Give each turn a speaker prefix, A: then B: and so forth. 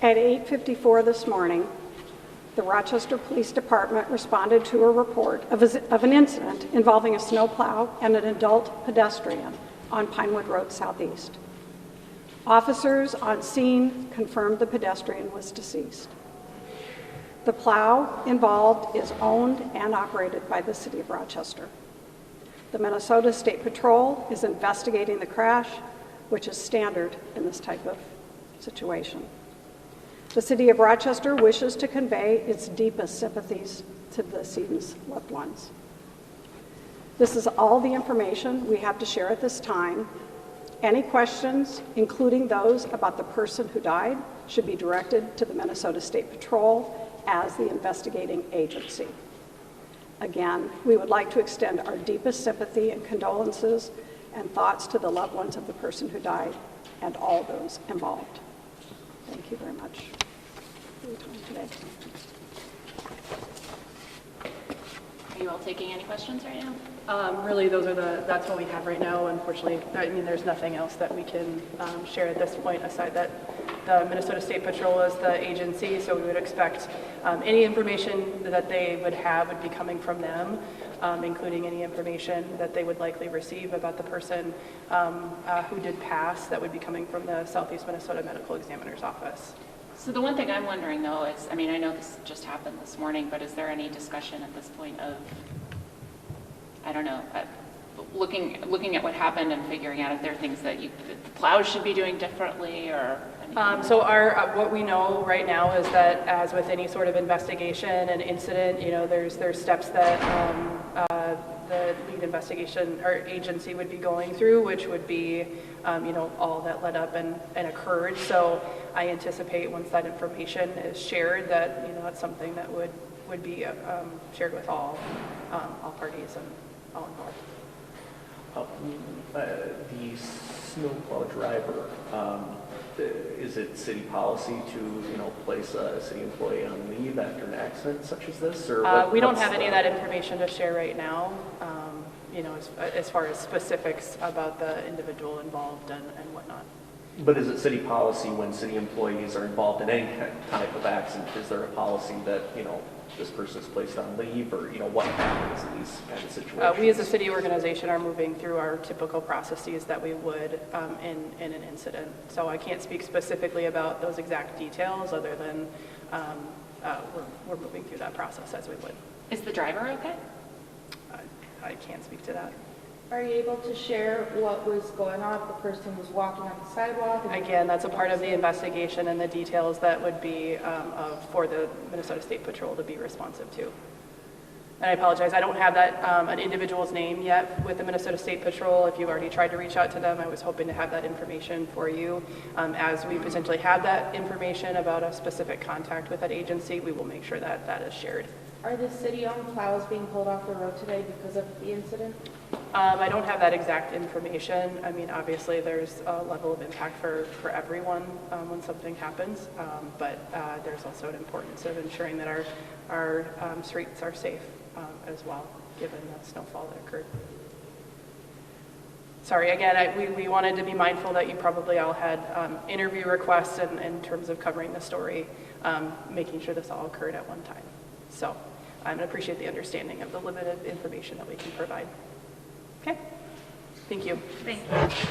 A: At 8:54 this morning, the Rochester Police Department responded to a report of an incident involving a snowplow and an adult pedestrian on Pinewood Road Southeast. Officers on scene confirmed the pedestrian was deceased. The plow involved is owned and operated by the City of Rochester. The Minnesota State Patrol is investigating the crash, which is standard in this type of situation. The City of Rochester wishes to convey its deepest sympathies to the decedent's loved ones. This is all the information we have to share at this time. Any questions, including those about the person who died, should be directed to the Minnesota State Patrol as the investigating agency. Again, we would like to extend our deepest sympathy and condolences and thoughts to the loved ones of the person who died and all those involved. Thank you very much for your time today.
B: Are you all taking any questions right now?
C: Really, that's what we have right now. Unfortunately, I mean, there's nothing else that we can share at this point aside that the Minnesota State Patrol is the agency, so we would expect any information that they would have would be coming from them, including any information that they would likely receive about the person who did pass that would be coming from the Southeast Minnesota Medical Examiner's Office.
B: So the one thing I'm wondering though is, I mean, I know this just happened this morning, but is there any discussion at this point of, I don't know, looking at what happened and figuring out if there are things that the plows should be doing differently or anything?
C: So what we know right now is that as with any sort of investigation and incident, you know, there's steps that the lead investigation or agency would be going through, which would be, you know, all that led up and occurred. So I anticipate once that information is shared that, you know, that's something that would be shared with all parties and all involved.
D: The snowplow driver, is it city policy to, you know, place a city employee on leave after an accident such as this? Or
C: we don't have any of that information to share right now, you know, as far as specifics about the individual involved and whatnot.
D: But is it city policy when city employees are involved in any type of accident? Is there a policy that, you know, this person is placed on leave, or, you know, what happens in these kind of situations?
C: We as a city organization are moving through our typical processes that we would in an incident. So I can't speak specifically about those exact details other than we're moving through that process as we would.
B: Is the driver okay?
C: I can't speak to that.
E: Are you able to share what was going on if the person was walking on the sidewalk?
C: Again, that's a part of the investigation and the details that would be for the Minnesota State Patrol to be responsive to. And I apologize, I don't have that an individual's name yet with the Minnesota State Patrol. If you've already tried to reach out to them, I was hoping to have that information for you. As we potentially have that information about a specific contact with that agency, we will make sure that that is shared.
E: Are the city-owned plows being pulled off the road today because of the incident?
C: I don't have that exact information. I mean, obviously there's a level of impact for everyone when something happens, but there's also an importance of ensuring that our streets are safe as well, given the snowfall that occurred. Sorry, again, we wanted to be mindful that you probably all had interview requests in terms of covering the story, making sure this all occurred at one time. So I appreciate the understanding of the limited information that we can provide. Okay, thank you.
B: Thank you.